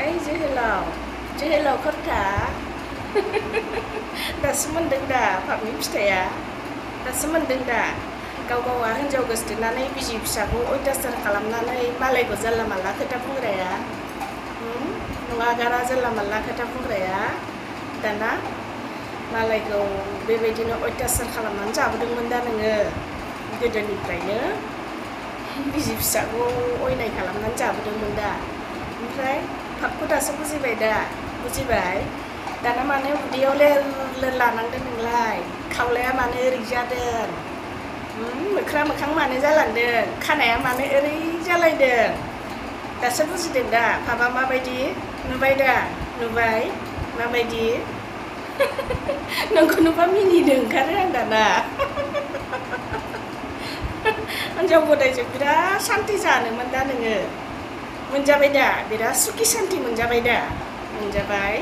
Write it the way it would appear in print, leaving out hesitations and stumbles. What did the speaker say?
ओइ जोहोलाव खरथा दासो मोनदों दा पापनि फिथाइया दासो मोनदों दा गावा हिन्जाव गोसथोनानै बिसि फिसाखौ अयथासार खालामनानै मालायखौ जानला मानला खोथा बुंग्राया नङा गारा जानला मानला खोथा बुंग्राया दाना मालायखौ बेबायदिनो अयथासार खालामनानै जाबोदोंमोन दा नोङो गोदोनिफ्रायनो बिसि फिसाखौ अयनाय खालामनानै जाबोदोंमोन दा ओमफ्राय पापखौ दासो बुजिबाय दा बुजिबाय दाना मानो उदैयाव लेर लेर लानांदों नोंलाय खावलाया मानो ओरै जादों मोख्रा मोखां मानो जालांदों खानाया मानो ओरै जालायदों दासो बुजिदों दा पापा माबायदि नुबाय दा नुबाय माबायदि नोंखौ नुबा मिनिनो ओंखारो आं दाना हिन्जाव गोदायजों बिराद सान्थि जानोमोन दा नोङो मोनजाबाय दा बिराद सुखि सान्थि मोनजाबाय दा मोनजाबाय